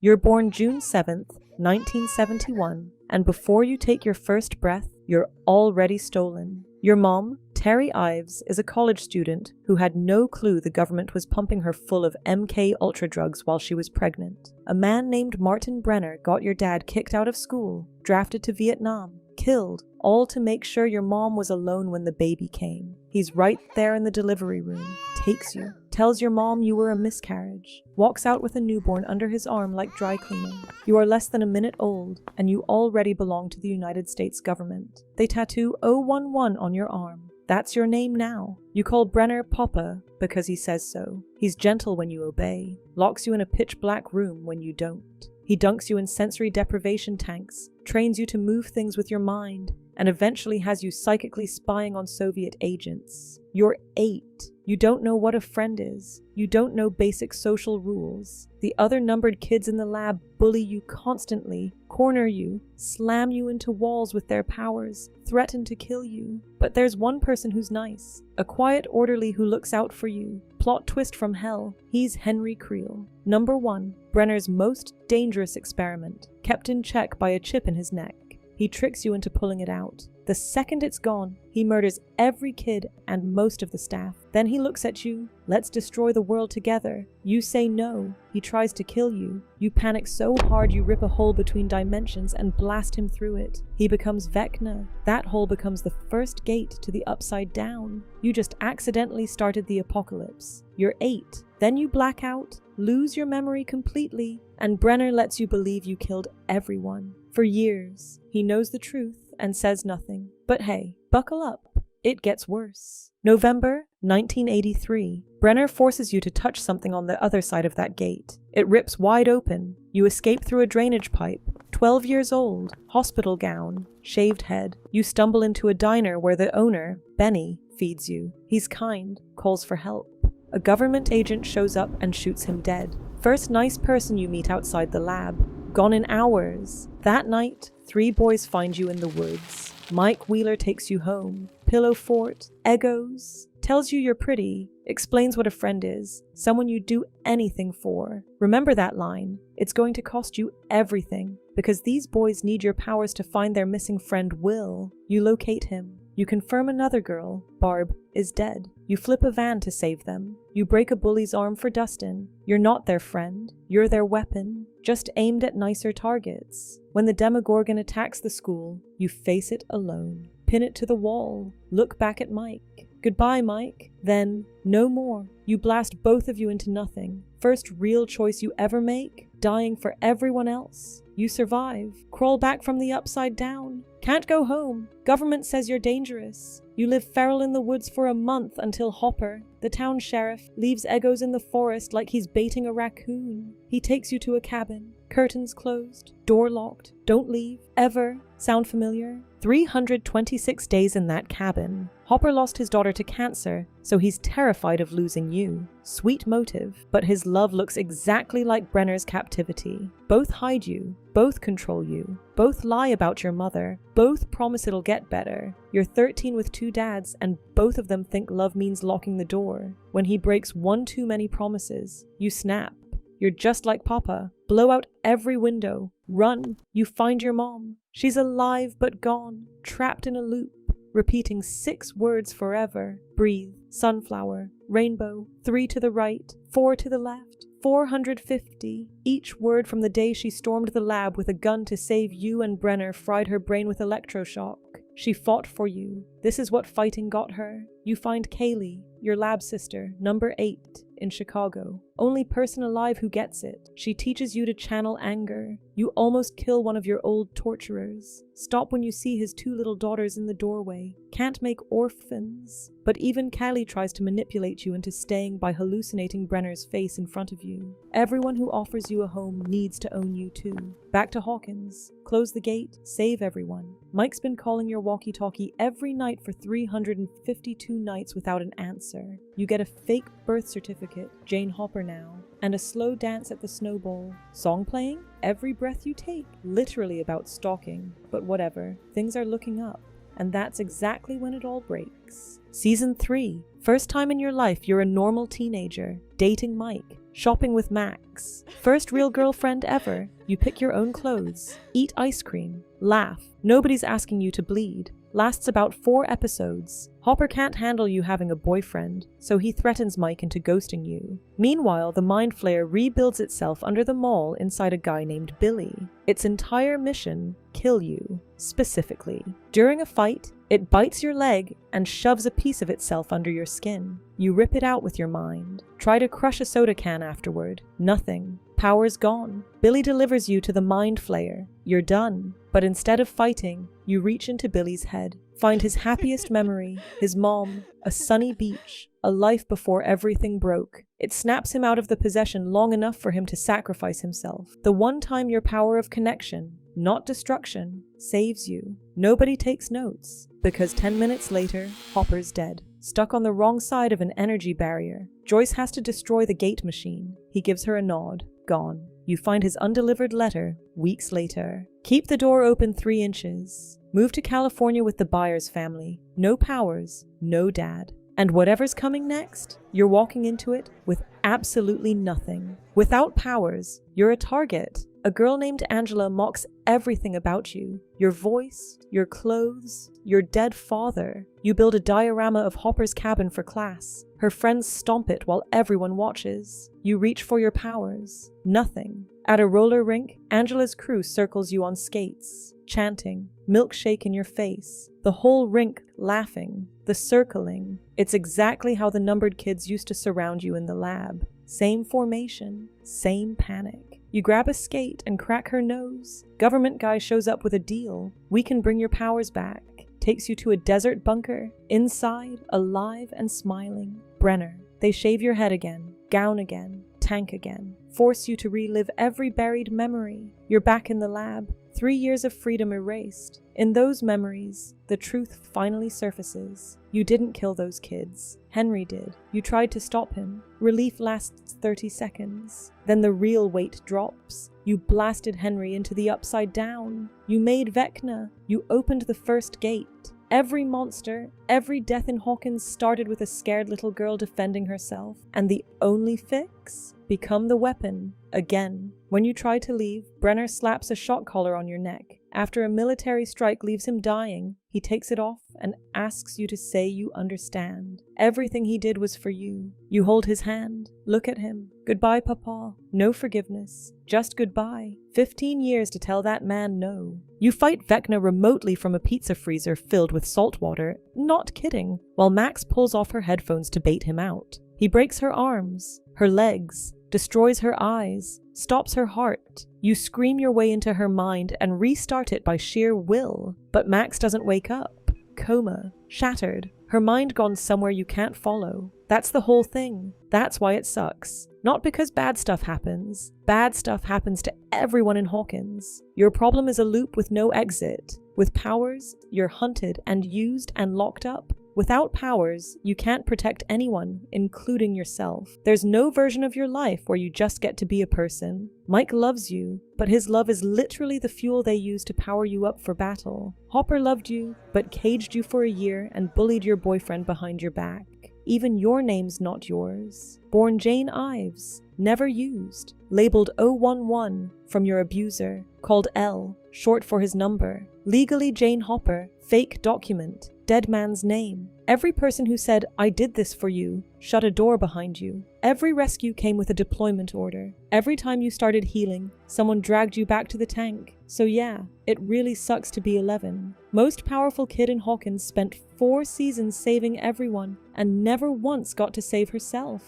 You're born June 7th, 1971, and before you take your first breath, you're already stolen. Your mom, Terry Ives, is a college student who had no clue the government was pumping her full of MK Ultra drugs while she was pregnant. A man named Martin Brenner got your dad kicked out of school, drafted to Vietnam, killed, all to make sure your mom was alone when the baby came. He's right there in the delivery room, takes you, tells your mom you were a miscarriage, walks out with a newborn under his arm like dry cleaning. You are less than a minute old, and you already belong to the United States government. They tattoo 011 on your arm. That's your name now. You call Brenner Papa because he says so. He's gentle when you obey, locks you in a pitch-black room when you don't. He dunks you in sensory deprivation tanks, trains you to move things with your mind, and eventually has you psychically spying on Soviet agents. You're 8. You don't know what a friend is. You don't know basic social rules. The other numbered kids in the lab bully you constantly, corner you, slam you into walls with their powers, threaten to kill you. But there's one person who's nice, a quiet orderly who looks out for you. Plot twist from hell. He's Henry Creel. Number 1, Brenner's most dangerous experiment, kept in check by a chip in his neck. He tricks you into pulling it out. The second it's gone, he murders every kid and most of the staff. Then he looks at you, let's destroy the world together. You say no. He tries to kill you. You panic so hard you rip a hole between dimensions and blast him through it. He becomes Vecna. That hole becomes the first gate to the upside down. You just accidentally started the apocalypse. You're 8. Then you black out, lose your memory completely, and Brenner lets you believe you killed everyone. For years, he knows the truth and says nothing. But hey, buckle up. It gets worse. November 1983. Brenner forces you to touch something on the other side of that gate. It rips wide open. You escape through a drainage pipe. 12 years old, hospital gown, shaved head. You stumble into a diner where the owner, Benny, feeds you. He's kind, calls for help. A government agent shows up and shoots him dead. First nice person you meet outside the lab. Gone in hours. That night, 3 boys find you in the woods. Mike Wheeler takes you home. Pillow fort, egos, tells you you're pretty, explains what a friend is, someone you'd do anything for. Remember that line. It's going to cost you everything, because these boys need your powers to find their missing friend Will. You locate him. You confirm another girl, Barb, is dead. You flip a van to save them. You break a bully's arm for Dustin. You're not their friend. You're their weapon, just aimed at nicer targets. When the Demogorgon attacks the school, you face it alone. Pin it to the wall. Look back at Mike. Goodbye, Mike. Then, no more. You blast both of you into nothing. First real choice you ever make, dying for everyone else. You survive. Crawl back from the upside down. Can't go home. Government says you're dangerous. You live feral in the woods for a month until Hopper, the town sheriff, leaves Egos in the forest like he's baiting a raccoon. He takes you to a cabin. Curtains closed. Door locked. Don't leave. Ever. Sound familiar? 326 days in that cabin. Hopper lost his daughter to cancer, so he's terrified of losing you. Sweet motive, but his love looks exactly like Brenner's Captivity. Both hide you, both control you, both lie about your mother, both promise it'll get better. You're 13 with 2 dads, and both of them think love means locking the door. When he breaks one too many promises, you snap. You're just like Papa. Blow out every window. Run. You find your mom. She's alive but gone, trapped in a loop, repeating 6 words forever. Breathe, sunflower, rainbow, 3 to the right, 4 to the left, 450. Each word from the day she stormed the lab with a gun to save you and Brenner fried her brain with electroshock. She fought for you. This is what fighting got her. You find Kaylee, your lab sister, number 8, in Chicago. Only person alive who gets it. She teaches you to channel anger. You almost kill one of your old torturers. Stop when you see his 2 little daughters in the doorway. Can't make orphans. But even Callie tries to manipulate you into staying by hallucinating Brenner's face in front of you. Everyone who offers you a home needs to own you too. Back to Hawkins. Close the gate. Save everyone. Mike's been calling your walkie-talkie every night for 352 nights without an answer. You get a fake birth certificate, Jane Hopper now, and a slow dance at the snowball. Song playing? Every breath you take. Literally about stalking. But whatever. Things are looking up. And that's exactly when it all breaks. Season 3. First time in your life you're a normal teenager, dating Mike, shopping with Max. First real girlfriend ever. You pick your own clothes, eat ice cream, laugh. Nobody's asking you to bleed. Lasts about 4 episodes. Hopper can't handle you having a boyfriend, so he threatens Mike into ghosting you. Meanwhile, the Mind Flayer rebuilds itself under the mall inside a guy named Billy. Its entire mission, kill you, specifically. During a fight, it bites your leg and shoves a piece of itself under your skin. You rip it out with your mind. Try to crush a soda can afterward. Nothing. Power's gone. Billy delivers you to the Mind Flayer. You're done. But instead of fighting, you reach into Billy's head. Find his happiest memory, his mom, a sunny beach, a life before everything broke. It snaps him out of the possession long enough for him to sacrifice himself. The one time your power of connection, not destruction, saves you. Nobody takes notes, because 10 minutes later, Hopper's dead. Stuck on the wrong side of an energy barrier. Joyce has to destroy the gate machine. He gives her a nod. Gone. You find his undelivered letter weeks later. Keep the door open 3 inches. Move to California with the Byers family. No powers, no dad. And whatever's coming next, you're walking into it with absolutely nothing. Without powers, you're a target. A girl named Angela mocks everything about you. Your voice, your clothes, your dead father. You build a diorama of Hopper's cabin for class. Her friends stomp it while everyone watches. You reach for your powers. Nothing. At a roller rink, Angela's crew circles you on skates, chanting, milkshake in your face. The whole rink laughing, the circling. It's exactly how the numbered kids used to surround you in the lab. Same formation, same panic. You grab a skate and crack her nose. Government guy shows up with a deal. We can bring your powers back. Takes you to a desert bunker. Inside, alive and smiling. Brenner. They shave your head again, gown again, tank again. Force you to relive every buried memory. You're back in the lab. 3 years of freedom erased. In those memories, the truth finally surfaces. You didn't kill those kids. Henry did. You tried to stop him. Relief lasts 30 seconds. Then the real weight drops. You blasted Henry into the upside down. You made Vecna. You opened the first gate. Every monster, every death in Hawkins started with a scared little girl defending herself. And the only fix? Become the weapon. Again. When you try to leave, Brenner slaps a shock collar on your neck. After a military strike leaves him dying, he takes it off and asks you to say you understand. Everything he did was for you. You hold his hand, look at him. Goodbye, Papa. No forgiveness. Just goodbye. 15 years to tell that man no. You fight Vecna remotely from a pizza freezer filled with salt water. Not kidding. While Max pulls off her headphones to bait him out. He breaks her arms, her legs, destroys her eyes, stops her heart. You scream your way into her mind and restart it by sheer will. But Max doesn't wake up. Coma. Shattered. Her mind gone somewhere you can't follow. That's the whole thing. That's why it sucks. Not because bad stuff happens. Bad stuff happens to everyone in Hawkins. Your problem is a loop with no exit. With powers, you're hunted and used and locked up. Without powers, you can't protect anyone, including yourself. There's no version of your life where you just get to be a person. Mike loves you, but his love is literally the fuel they use to power you up for battle. Hopper loved you, but caged you for a year and bullied your boyfriend behind your back. Even your name's not yours. Born Jane Ives, never used. Labeled 011 from your abuser. Called L, short for his number. Legally Jane Hopper, fake document. Dead man's name. Every person who said, I did this for you, shut a door behind you. Every rescue came with a deployment order. Every time you started healing, someone dragged you back to the tank. So yeah, it really sucks to be 11. Most powerful kid in Hawkins spent 4 seasons saving everyone and never once got to save herself.